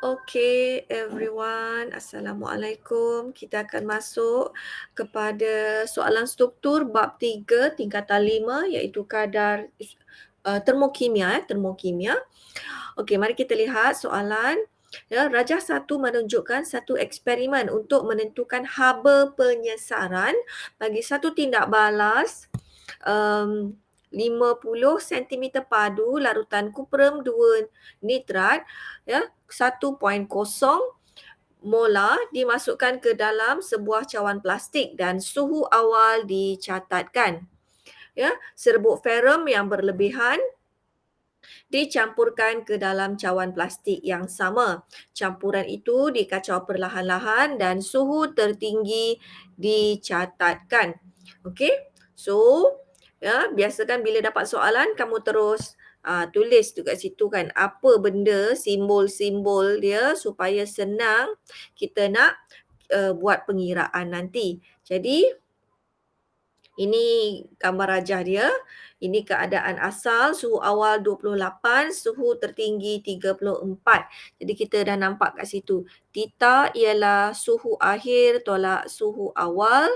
Okay, everyone. Assalamualaikum. Kita akan masuk kepada soalan struktur bab 3 tingkatan 5 iaitu kadar termokimia. Termokimia. Okey, mari kita lihat soalan. Ya, rajah 1 menunjukkan satu eksperimen untuk menentukan haba penyesaran bagi satu tindak balas 50 cm padu larutan kuprum 2 nitrat ya 1.0 molar dimasukkan ke dalam sebuah cawan plastik dan suhu awal dicatatkan. Ya, serbuk ferrum yang berlebihan dicampurkan ke dalam cawan plastik yang sama. Campuran itu dikacau perlahan-lahan dan suhu tertinggi dicatatkan. Okey. So, ya, biasakan bila dapat soalan kamu terus tulis tu kat situ kan apa benda simbol-simbol dia supaya senang kita nak buat pengiraan nanti. Jadi ini gambar rajah dia. Ini keadaan asal, suhu awal 28, suhu tertinggi 34. Jadi kita dah nampak kat situ. Theta ialah suhu akhir tolak suhu awal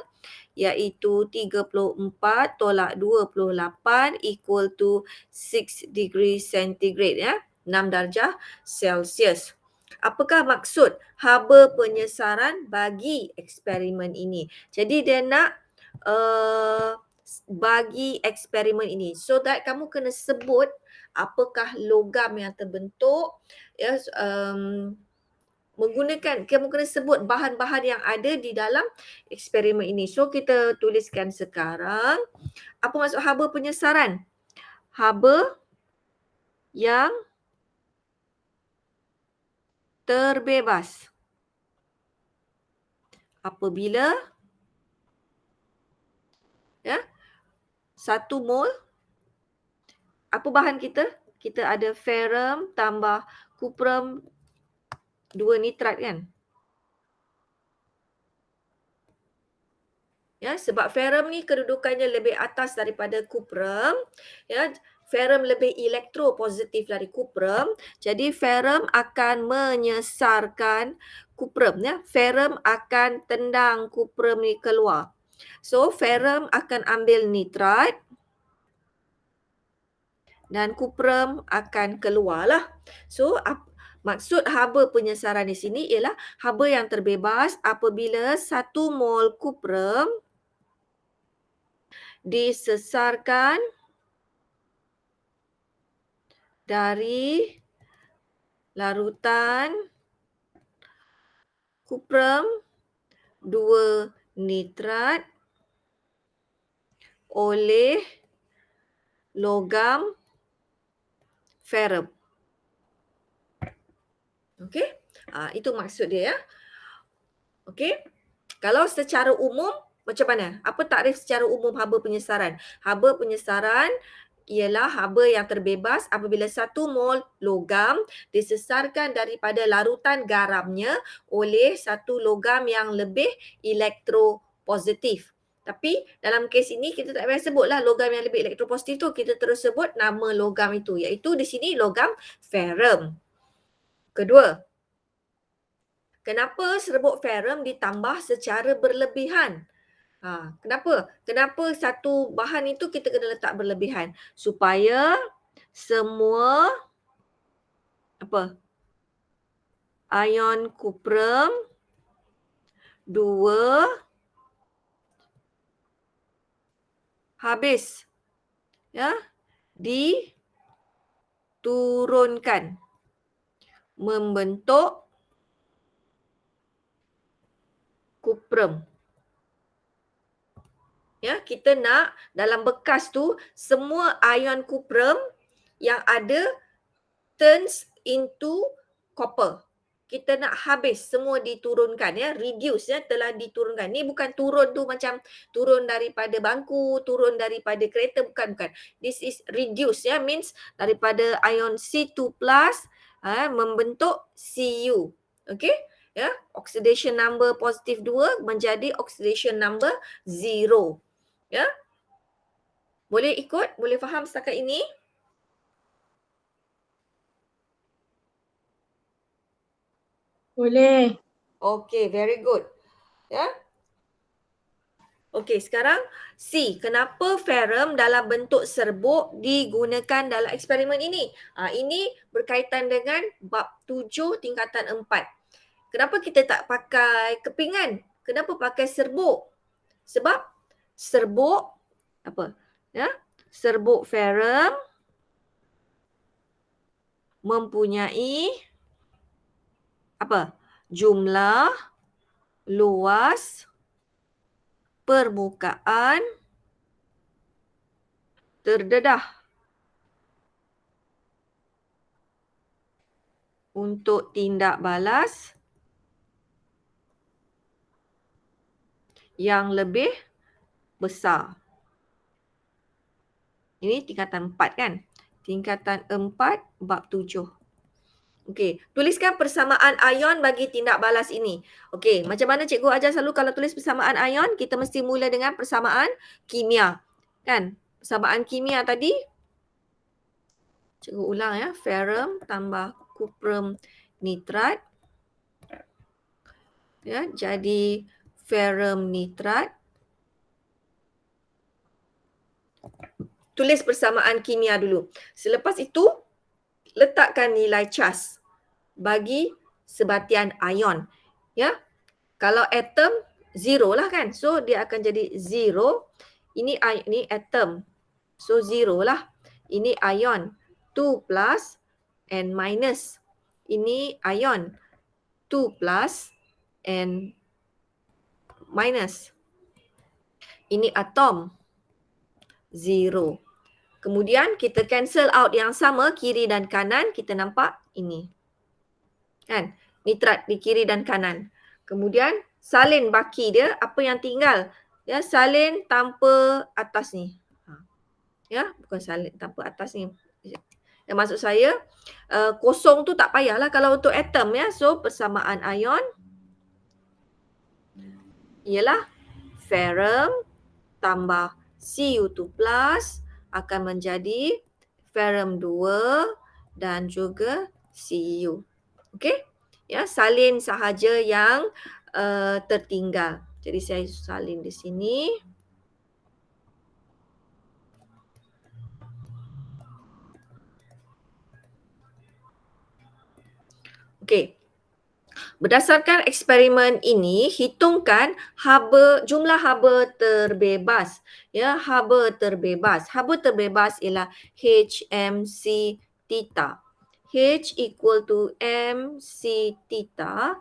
iaitu 34 tolak 28 equal to 6 degree centigrade ya. 6 darjah Celsius. Apakah maksud haba penyesaran bagi eksperimen ini? Jadi dia nak bagi eksperimen ini. So that kamu kena sebut apakah logam yang terbentuk ya menggunakan kamu kena sebut bahan-bahan yang ada di dalam eksperimen ini. So kita tuliskan sekarang apa maksud haba penyesaran? Haba yang terbebas apabila ya 1 mol apa bahan kita? Kita ada ferrum tambah kuprum 2 nitrat kan? Ya, sebab ferrum ni kedudukannya lebih atas daripada kuprum, ya. Ferrum lebih elektropositif dari kuprum, jadi ferrum akan menyesarkan kuprum ya. Ferrum akan tendang kuprum ni keluar. So ferrum akan ambil nitrat dan kuprum akan keluarlah. So maksud haba penyesaran di sini ialah haba yang terbebas apabila 1 mol kuprum disesarkan dari larutan kuprum 2 nitrat oleh logam ferrum. Okey? Itu maksud dia ya. Okey? Kalau secara umum macam mana? Apa takrif secara umum haba penyesaran? Haba penyesaran ialah haba yang terbebas apabila 1 mol logam disesarkan daripada larutan garamnya oleh satu logam yang lebih elektropositif. Tapi dalam kes ini kita tak payah sebutlah logam yang lebih elektropositif tu, kita terus sebut nama logam itu iaitu di sini logam ferrum. Kedua, kenapa serbuk ferrum ditambah secara berlebihan? Kenapa? Kenapa satu bahan itu kita kena letak berlebihan? Supaya semua apa? Ion kuprum 2 habis ya diturunkan membentuk kuprum. Ya, kita nak dalam bekas tu semua ion kuprum yang ada turns into copper. Kita nak habis semua diturunkan ya, reduce ya, telah diturunkan. Ni bukan turun tu macam turun daripada bangku, turun daripada kereta, bukan. This is reduce ya, means daripada ion C2+ membentuk Cu. Okey? Ya, oxidation number positif 2 menjadi oxidation number 0. Ya. Boleh ikut? Boleh faham setakat ini? Boleh. Okey, very good. Ya. Okey, sekarang C. Kenapa ferrum dalam bentuk serbuk digunakan dalam eksperimen ini? Ini berkaitan dengan bab 7 tingkatan 4. Kenapa kita tak pakai kepingan? Kenapa pakai serbuk? Sebab serbuk apa? Ya, serbuk ferrum mempunyai apa? Jumlah luas permukaan terdedah untuk tindak balas yang lebih besar. Ini tingkatan 4 kan? Tingkatan 4 bab 7. Okey, tuliskan persamaan ion bagi tindak balas ini. Okey, macam mana cikgu ajar selalu kalau tulis persamaan ion, kita mesti mula dengan persamaan kimia. Kan? Persamaan kimia tadi, cikgu ulang ya, ferrum tambah kuprum nitrat. Ya, jadi ferrum nitrat. Tulis persamaan kimia dulu. Selepas itu, letakkan nilai Chas bagi sebatian ion. Ya, kalau atom, zero lah kan. So, dia akan jadi zero. Ini atom. So, zero lah. Ini ion. 2 plus and minus. Ini ion. 2 plus and minus. Ini atom. Zero. Kemudian kita cancel out yang sama kiri dan kanan, kita nampak ini. Kan? Nitrat di kiri dan kanan. Kemudian salin baki dia, apa yang tinggal? Ya, salin tanpa atas ni. Ya, bukan salin tanpa atas ni. Yang maksud saya, kosong tu tak payahlah kalau untuk atom ya. So, persamaan ion ialah ferrum tambah Cu2 plus akan menjadi ferrum 2 dan juga Cu. Okey? Ya, salin sahaja yang tertinggal. Jadi saya salin di sini. Okey. Berdasarkan eksperimen ini, hitungkan jumlah haba terbebas. Ya, haba terbebas. Haba terbebas ialah HMC theta. H equal to MC theta.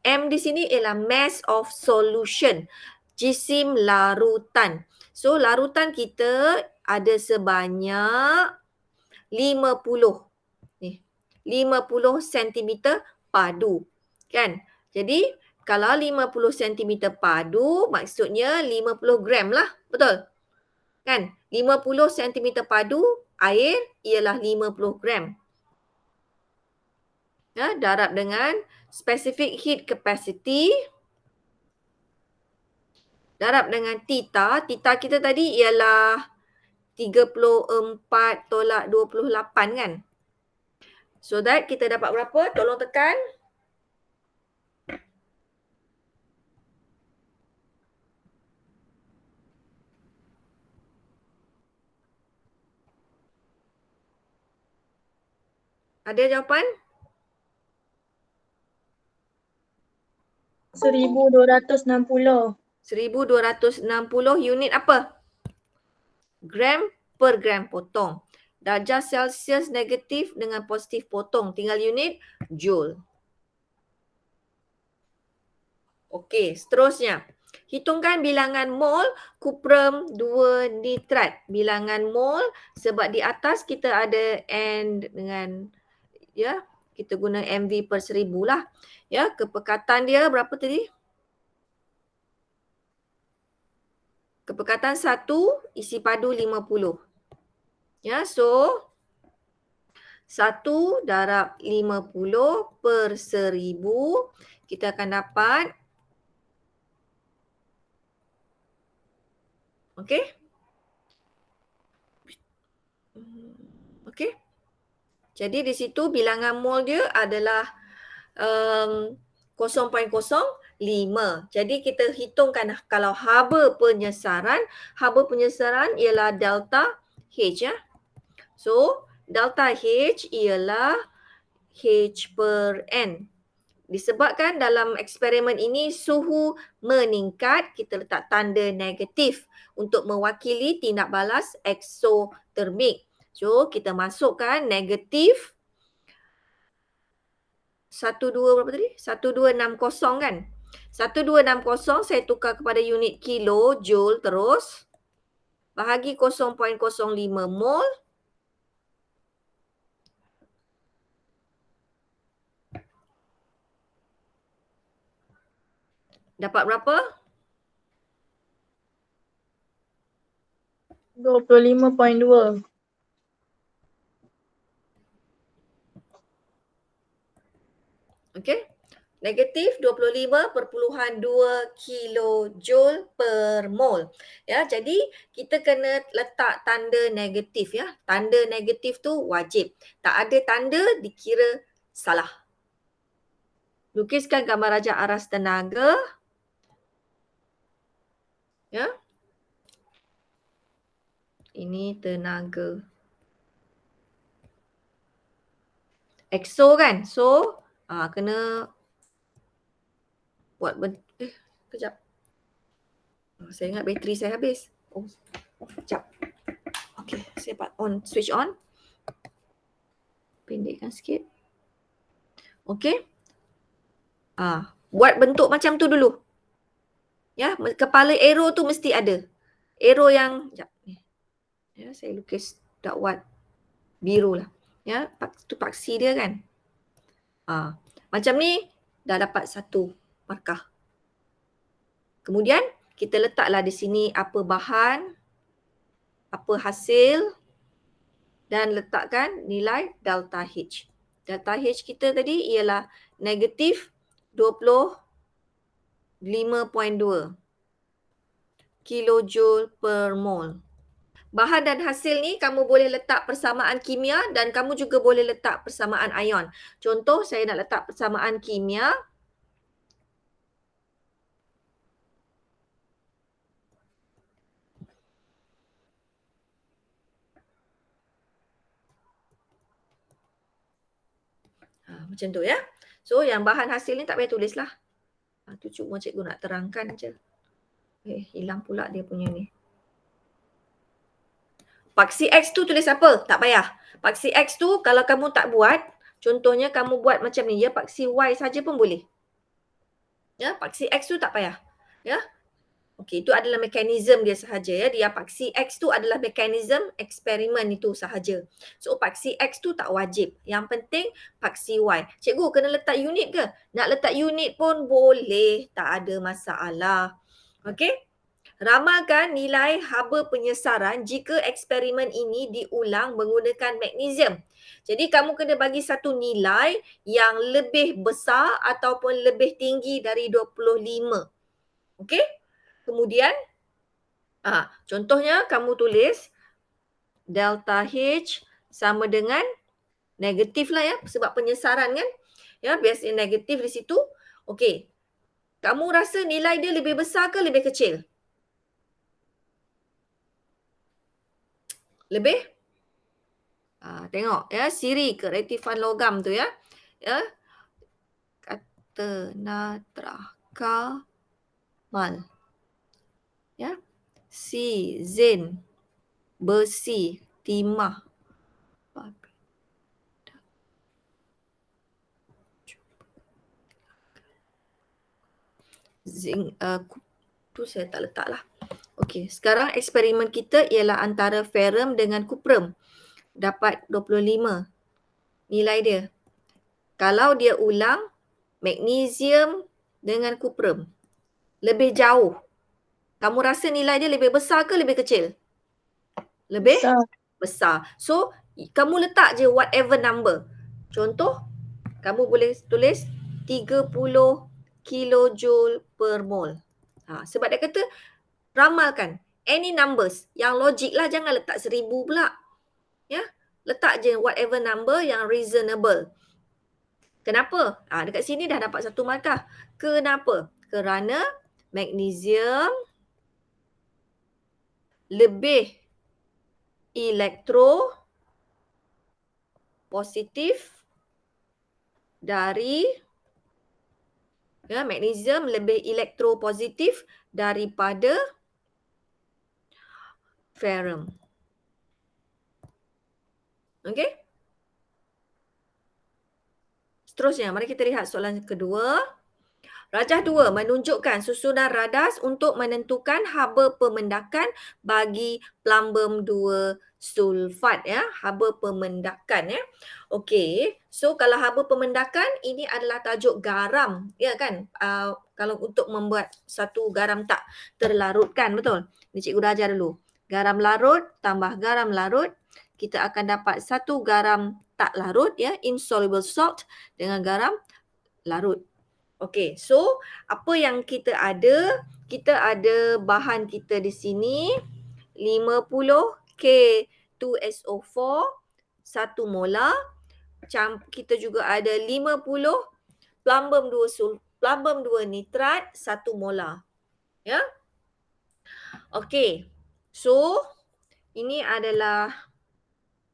M di sini ialah mass of solution. Jisim larutan. So, larutan kita ada sebanyak 50. Ni, 50 cm padu. Kan? Jadi, kalau 50 cm padu, maksudnya 50 gram lah. Betul? Kan? 50 cm padu, air ialah 50 gram. Ya, darab dengan specific heat capacity. Darab dengan theta. Theta kita tadi ialah 34/28 kan? So that kita dapat berapa? Tolong tekan. Ada jawapan? 1260. 1260 unit apa? Gram per gram potong. Darjah Celsius negatif dengan positif potong. Tinggal unit Joule. Okey, seterusnya. Hitungkan bilangan mol kuprum 2 nitrat. Bilangan mol sebab di atas kita ada N dengan ya, kita guna MV per 1000 lah. Ya, kepekatan dia berapa tadi? Kepekatan 1, isi padu 50. Ya, so 1 darab 50 per 1000, kita akan dapat, okey? Okey? Jadi di situ bilangan mol dia adalah 0.05. Jadi kita hitungkan kalau haba penyesaran ialah delta H ya. So, delta H ialah H per N. Disebabkan dalam eksperimen ini suhu meningkat, kita letak tanda negatif untuk mewakili tindak balas eksotermik. So, kita masukkan negatif 12 berapa tadi? 1260 kan? 1260 saya tukar kepada unit kilo, joule terus. Bahagi 0.05 mol. Dapat berapa? 25.2. Okey. Negatif 25.2 kilojoule per mol. Ya, jadi kita kena letak tanda negatif ya. Tanda negatif tu wajib. Tak ada tanda dikira salah. Lukiskan gambar rajah aras tenaga. Ya. Ini tenaga. Exo kan? So, kena buat kejap. Saya ingat bateri saya habis. Kejap. Okey, saya switch on. Pendekkan sikit. Okey. Buat bentuk macam tu dulu. Ya, kepala arrow tu mesti ada. Arrow yang sekejap ni. Ya, saya lukis dakwat biru lah. Ya, tu paksi dia kan. Macam ni dah dapat satu markah. Kemudian kita letaklah di sini apa bahan, apa hasil dan letakkan nilai delta H. Delta H kita tadi ialah negatif 25.2 kilojoule per mol. Bahan dan hasil ni kamu boleh letak persamaan kimia dan kamu juga boleh letak persamaan ion. Contoh saya nak letak persamaan kimia. Macam tu ya. So yang bahan hasil ni tak payah tulis lah. Tu cuma cikgu nak terangkan je. Hilang pula dia punya ni. Paksi X tu tulis apa? Tak payah. Paksi X tu kalau kamu tak buat, contohnya kamu buat macam ni ya, paksi Y saja pun boleh. Ya, paksi X tu tak payah. Ya. Okey, itu adalah mekanisme dia sahaja ya. Dia paksi X tu adalah mekanisme eksperimen itu sahaja. So paksi X tu tak wajib. Yang penting paksi Y. Cikgu kena letak unit ke? Nak letak unit pun boleh, tak ada masalah. Okey? Ramalkan nilai haba penyesaran jika eksperimen ini diulang menggunakan magnesium. Jadi kamu kena bagi satu nilai yang lebih besar ataupun lebih tinggi dari 25. Okey? Kemudian, contohnya kamu tulis delta H sama dengan negatif lah ya, sebab penyesaran kan. Ya, biasanya negatif di situ. Okey. Kamu rasa nilai dia lebih besar ke lebih kecil? Lebih? Tengok ya, siri ke rektifan logam tu ya. Ya. Kata natraka mal. Ya. Si, zen, besi, timah. Zinc, tu saya tak letak lah. Okey, sekarang eksperimen kita ialah antara ferrum dengan kuprum. Dapat 25 nilai dia. Kalau dia ulang magnesium dengan kuprum, lebih jauh. Kamu rasa nilai dia lebih besar ke lebih kecil? Lebih besar. So, kamu letak je whatever number. Contoh, kamu boleh tulis 30 kilojoule per mol. Sebab dia kata ramalkan any numbers yang logik lah, jangan letak 1000 pula. Ya, letak je whatever number yang reasonable. Kenapa? Dekat sini dah dapat 1 markah. Kenapa? Kerana magnesium lebih elektropositif dari magnesium lebih elektropositif daripada ferrum. Okey? Seterusnya, mari kita lihat soalan kedua. Rajah 2 menunjukkan susunan radas untuk menentukan haba pemendakan bagi plumbum 2 sulfat ya, haba pemendakan ya. Okey, so kalau haba pemendakan ini adalah tajuk garam ya kan? Kalau untuk membuat satu garam tak terlarutkan, betul? Ni cikgu dah ajar dulu. Garam larut tambah garam larut, kita akan dapat satu garam tak larut ya, insoluble salt dengan garam larut. Okey, so apa yang kita ada? Kita ada bahan kita di sini 50 K2SO4 1 molar. Kita juga ada 50 plumbum 2 nitrat 1 molar. Ya. Okey. So ini adalah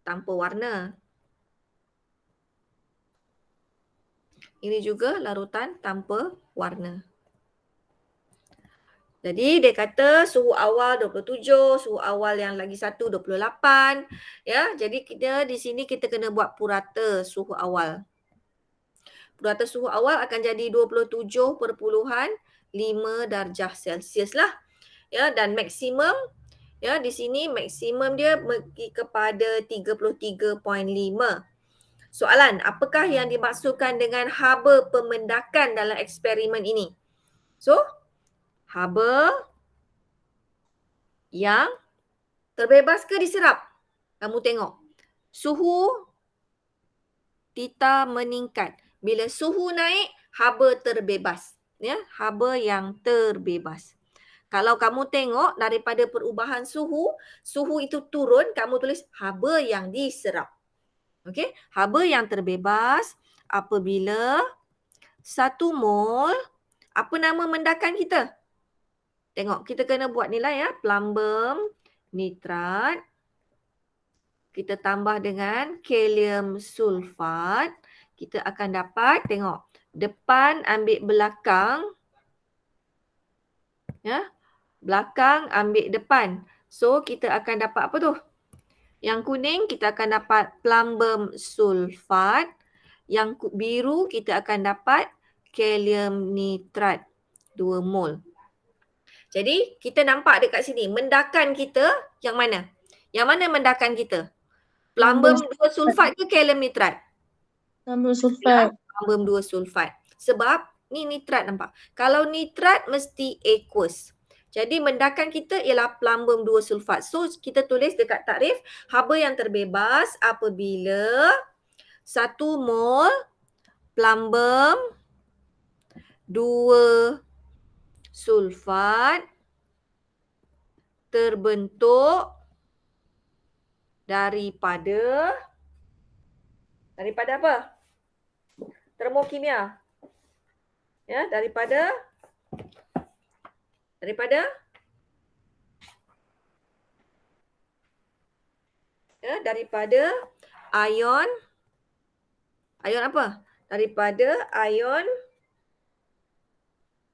tanpa warna. Ini juga larutan tanpa warna. Jadi dia kata suhu awal 27, suhu awal yang lagi satu 28. Ya, jadi kita di sini kita kena buat purata suhu awal. Purata suhu awal akan jadi 27.5 darjah Celsius lah. Ya, dan maksimum ya di sini maksimum dia pergi kepada 33.5. Soalan, apakah yang dimaksudkan dengan haba pemendakan dalam eksperimen ini? So, haba yang terbebas ke diserap? Kamu tengok. Suhu Theta meningkat. Bila suhu naik, haba terbebas. Ya, haba yang terbebas. Kalau kamu tengok daripada perubahan suhu, suhu itu turun, kamu tulis haba yang diserap. Okey, haba yang terbebas apabila 1 mol, apa nama mendakan kita? Tengok, kita kena buat nilai ya. Plumbum nitrat. Kita tambah dengan kalium sulfat. Kita akan dapat, tengok. Depan ambil belakang. Ya. Belakang ambil depan. So, kita akan dapat apa tu? Yang kuning kita akan dapat plumbum sulfat. Yang biru kita akan dapat kalium nitrat 2 mol. Jadi kita nampak dekat sini mendakan kita yang mana? Yang mana mendakan kita? Plumbum 2 sulfat ke kalium nitrat? Plumbum sulfat. Plumbum 2 sulfat. Sebab ni nitrat nampak. Kalau nitrat mesti aqueous. Jadi mendakan kita ialah plumbum 2 sulfat. So kita tulis dekat takrif haba yang terbebas apabila 1 mol plumbum 2 sulfat terbentuk daripada apa? Termokimia. Ya, daripada ion apa? Daripada ion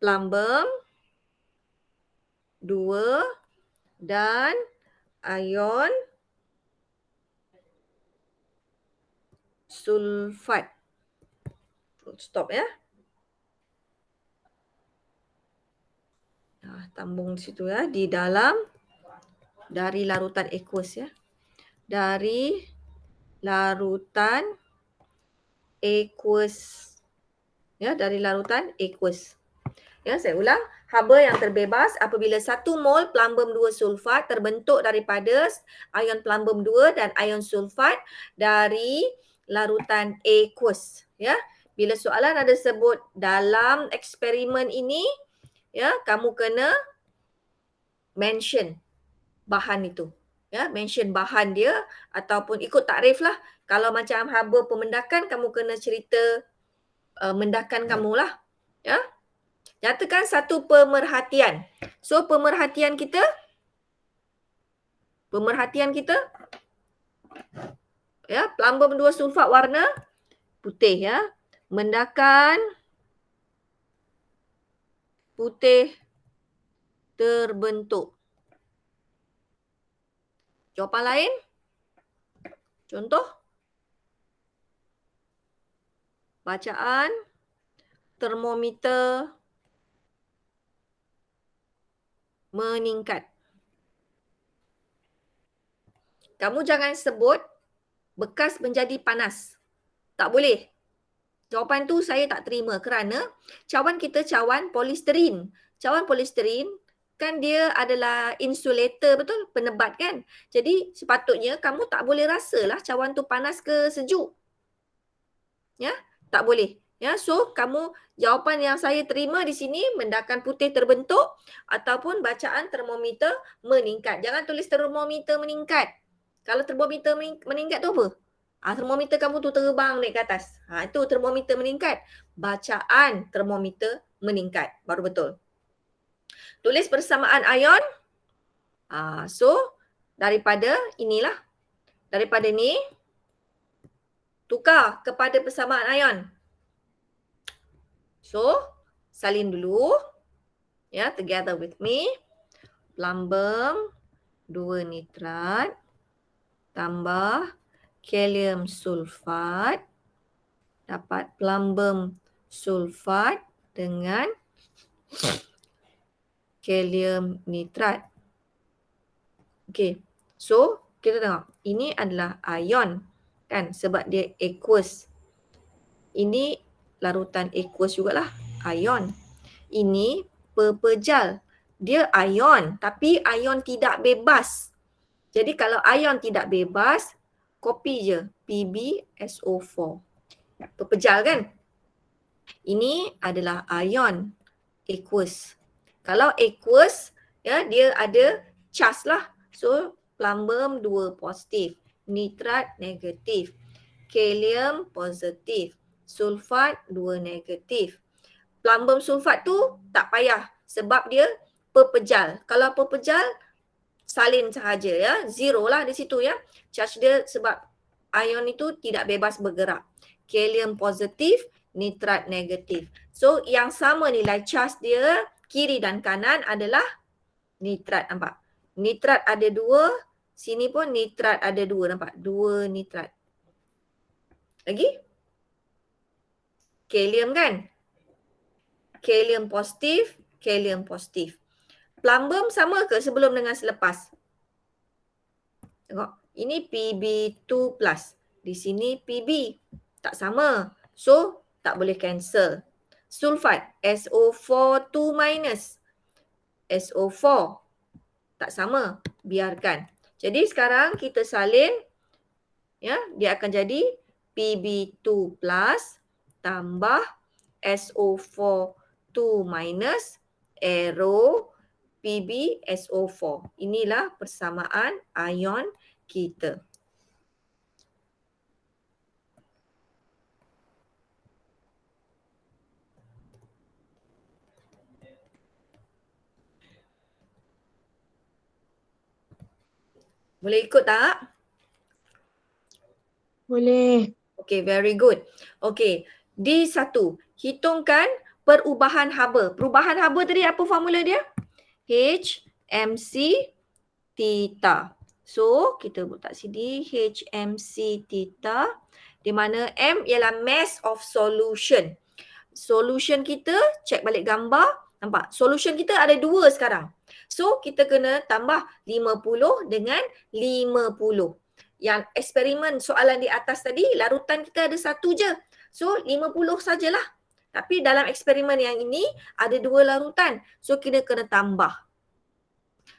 plumbum 2 dan ion sulfat. Stop ya. Tambung di situ ya, di dalam dari larutan aqueous ya. Dari larutan aqueous. Ya, dari larutan aqueous. Ya, saya ulang. Haba yang terbebas apabila 1 mol plumbum 2 sulfat terbentuk daripada ion plumbum 2 dan ion sulfat dari larutan aqueous. Ya, bila soalan ada sebut dalam eksperimen ini, ya, kamu kena mention bahan itu. Ya, mention bahan dia ataupun ikut takrif lah. Kalau macam haba pemendakan, kamu kena cerita mendakan kamu lah. Ya. Nyatakan satu pemerhatian. So pemerhatian kita ya, plumbum 2 sulfat warna putih ya. Mendakan putih terbentuk. Jawapan lain? Contoh? Bacaan termometer meningkat. Kamu jangan sebut bekas menjadi panas. Tak boleh. Jawapan tu saya tak terima kerana cawan kita cawan polisterin. Cawan polisterin kan dia adalah insulator, betul? Penebat kan? Jadi sepatutnya kamu tak boleh rasalah cawan tu panas ke sejuk. Ya, tak boleh. Ya, so kamu jawapan yang saya terima di sini mendakan putih terbentuk ataupun bacaan termometer meningkat. Jangan tulis termometer meningkat. Kalau termometer meningkat tu apa? Termometer kamu tu terbang naik ke atas. Itu termometer meningkat. Bacaan termometer meningkat. Baru betul. Tulis persamaan ion. So, daripada inilah. Daripada ni, tukar kepada persamaan ion. So, salin dulu. Ya, together with me. Plumbum 2 nitrat tambah kalium sulfat dapat plumbum sulfat dengan kalium nitrat. Okey. So, kita tengok. Ini adalah ion kan sebab dia aqueous. Ini larutan aqueous jugalah, ion. Ini pepejal. Dia ion tapi ion tidak bebas. Jadi kalau ion tidak bebas, copy je PbSO4. Pepejal kan? Ini adalah ion aqueous. Kalau aqueous, ya, dia ada charge lah. So, plumbum 2 positif, nitrat negatif, kalium positif, sulfat 2 negatif. Plumbum sulfat tu tak payah sebab dia pepejal. Kalau pepejal, salin sahaja ya. Zero lah di situ ya. Charge dia sebab ion itu tidak bebas bergerak. Kalium positif, nitrat negatif. So yang sama nilai charge dia kiri dan kanan adalah nitrat, nampak? Nitrat ada 2, sini pun nitrat ada 2, nampak? 2 nitrat. Lagi? Kalium kan? Kalium positif, kalium positif. Plumbum sama ke sebelum dengan selepas? Tengok, ini Pb2+. Di sini Pb. Tak sama. So, tak boleh cancel. Sulfat, SO4 2-. SO4. Tak sama. Biarkan. Jadi sekarang kita salin. Ya, dia akan jadi Pb2+ tambah SO4 2-, arrow PbSO4. Inilah persamaan ion kita. Boleh ikut tak? Boleh. Okay, very good. Okay, D1. Hitungkan perubahan haba. Perubahan haba tadi apa formula dia? HMC theta. So, kita letak sini HMC theta di mana M ialah mass of solution. Solution kita, check balik gambar, nampak? Solution kita ada 2 sekarang. So, kita kena tambah 50 dengan 50. Yang eksperimen soalan di atas tadi, larutan kita ada 1 je. So, 50 sajalah. Tapi dalam eksperimen yang ini, ada 2 larutan. So, kita kena tambah.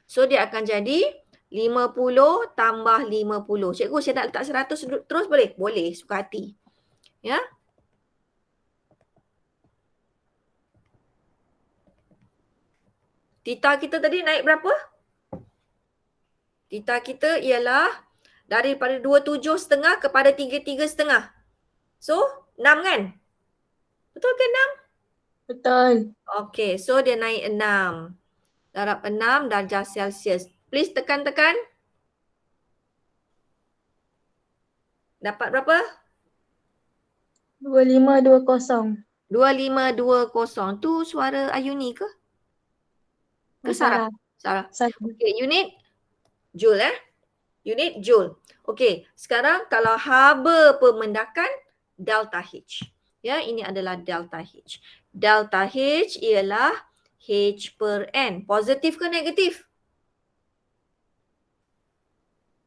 So, dia akan jadi 50 tambah 50. Cikgu, saya nak letak 100 terus boleh? Boleh, suka hati. Ya. Theta kita tadi naik berapa? Theta kita ialah daripada 27,5 kepada 33,5. So, 6 kan? Betul ke 6? Betul. Okey, so dia naik 6. Darab 6 darjah Celsius. Please tekan-tekan. Dapat berapa? 2520. 2520. Tu suara Ayuni ke? Ke Sarah? Sarah. Sarah. Sarah. Okey, unit Joule Unit Joule. Okey, sekarang kalau haba pemendakan delta H. Ya, ini adalah delta H. Delta H ialah H per N. Positif ke negatif?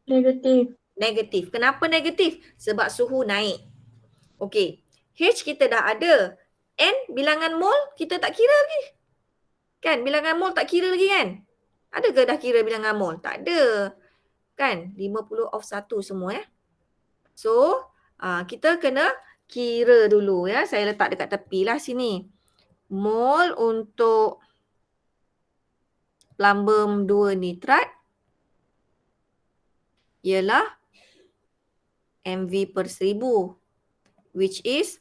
Negatif. Negatif. Kenapa negatif? Sebab suhu naik. Okey. H kita dah ada. N bilangan mol kita tak kira lagi. Kan? Bilangan mol tak kira lagi kan? Ada ke dah kira bilangan mol? Tak ada. Kan? 50 off 1 semua ya. So, kita kena kira dulu ya. Saya letak dekat tepi lah sini. Mol untuk plumbum 2 nitrat ialah MV per 1000 which is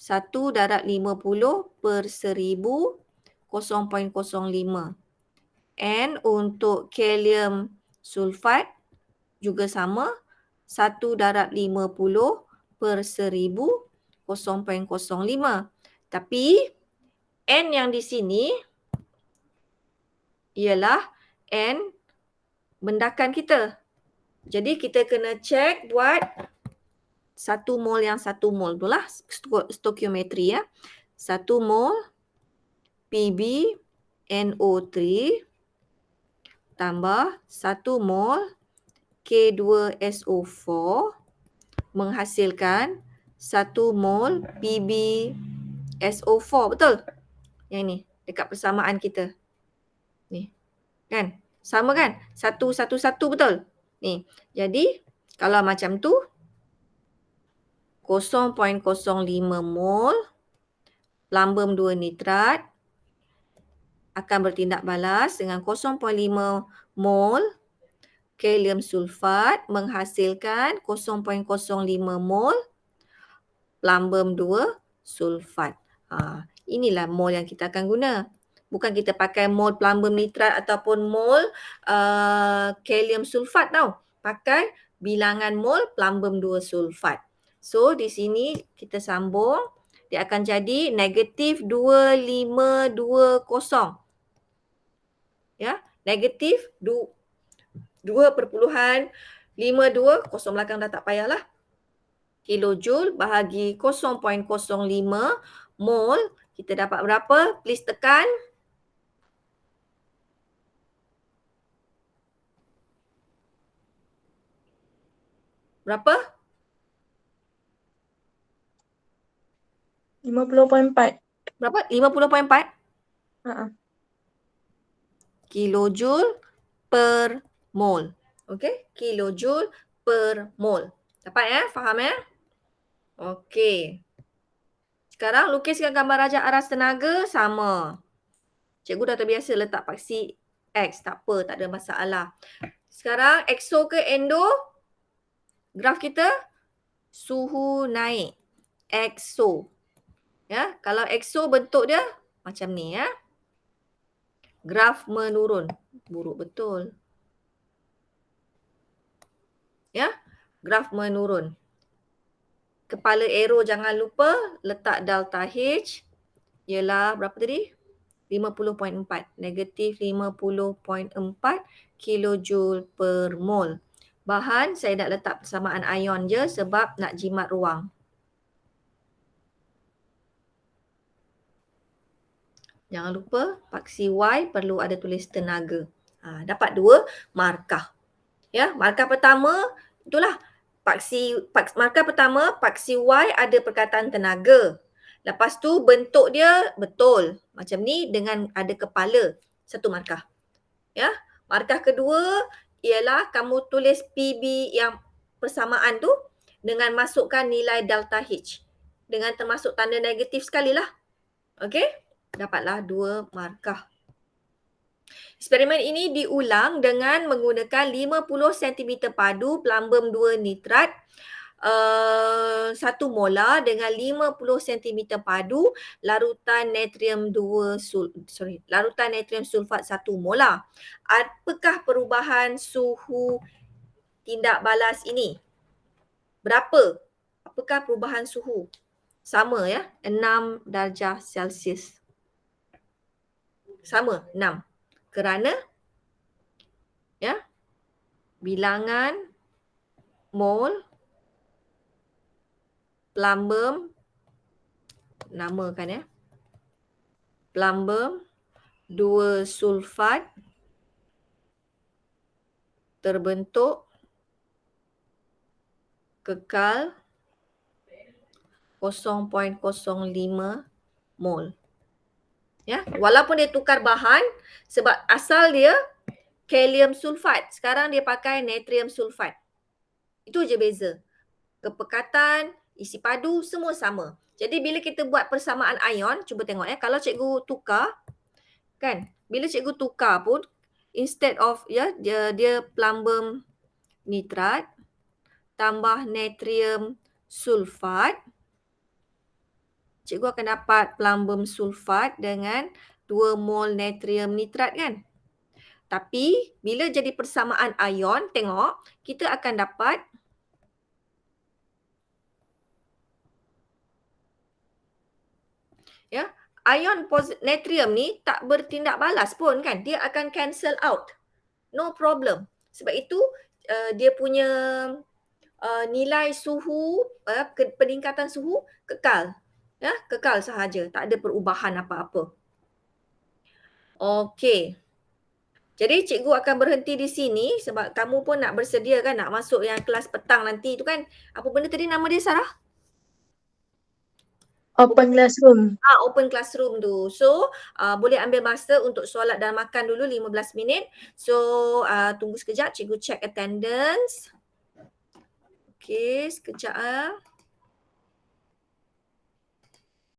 1/50 per 1000 0.05. And untuk kalium sulfat juga sama 1/50 per 1000 0.05. Tapi N yang di sini ialah N bendakan kita. Jadi kita kena check buat 1 mol yang 1 mol tu lah stoikiometri ya. 1 mol PbNO3 tambah 1 mol K2SO4 menghasilkan 1 mol PbSO4. Betul? Yang ni dekat persamaan kita. Ni. Kan? Sama kan? 111 betul? Ni. Jadi kalau macam tu 0.05 mol plumbum 2 nitrat akan bertindak balas dengan 0.5 mol kalium sulfat menghasilkan 0.05 mol plumbum 2 sulfat. Inilah mol yang kita akan guna. Bukan kita pakai mol plumbum nitrat ataupun mol kalium sulfat tau. Pakai bilangan mol plumbum 2 sulfat. So di sini kita sambung. Dia akan jadi negatif 2520. Ya, negatif 2.52, kosong belakang dah tak payahlah. Kilojoule bahagi 0.05 mol. Kita dapat berapa? Please tekan. Berapa? 50.4. Berapa? 50.4? Kilojoule per mol. Okey, kilojoule per mol. Dapat ya? Faham ya? Okey. Sekarang lukiskan gambar rajah aras tenaga sama. Cikgu dah terbiasa letak paksi X. Tak apa, tak ada masalah. Sekarang exo ke endo? Graf kita suhu naik. Exo. Ya, kalau exo bentuk dia macam ni ya. Graf menurun. Buruk betul. Ya, graf menurun. Kepala arrow jangan lupa letak delta H ialah berapa tadi? 50.4. Negatif 50.4 kilojoule per mol. Bahan saya nak letak persamaan ion je sebab nak jimat ruang. Jangan lupa paksi Y perlu ada tulis tenaga. Dapat 2 markah. Ya, markah pertama itulah markah pertama paksi Y ada perkataan tenaga. Lepas tu bentuk dia betul. Macam ni dengan ada kepala. 1 markah. Ya. Markah kedua ialah kamu tulis PB yang persamaan tu dengan masukkan nilai delta H. Dengan termasuk tanda negatif sekali lah. Okey? Dapatlah 2 markah. Eksperimen ini diulang dengan menggunakan 50 cm padu plumbum 2 nitrat 1 molar dengan 50 cm padu larutan natrium sulfat 1 molar. Apakah perubahan suhu tindak balas ini? Berapa? Apakah perubahan suhu? Sama ya, 6 darjah Celsius. Sama, 6. Kerana ya, bilangan mol plumbum, namakan ya, plumbum 2 sulfat terbentuk kekal 0.05 mol. Ya, walaupun dia tukar bahan sebab asal dia kalium sulfat, sekarang dia pakai natrium sulfat. Itu je beza. Kepekatan, isi padu semua sama. Jadi bila kita buat persamaan ion, cuba tengok ya, kalau cikgu tukar kan, bila cikgu tukar pun instead of ya dia plumbum nitrat tambah natrium sulfat, cikgu akan dapat plumbum sulfat dengan 2 mol natrium nitrat kan. Tapi bila jadi persamaan ion, tengok kita akan dapat ya, ion natrium ni tak bertindak balas pun kan, dia akan cancel out. No problem. Sebab itu dia punya nilai suhu, peningkatan suhu kekal. Ya, kekal sahaja, tak ada perubahan apa-apa. Okey. Jadi cikgu akan berhenti di sini sebab kamu pun nak bersedia kan nak masuk yang kelas petang nanti tu kan. Apa benda tadi nama dia Sarah? Open classroom. Open classroom tu. So, boleh ambil masa untuk solat dan makan dulu 15 minit. So, tunggu sekejap cikgu check attendance. Okey, sekejap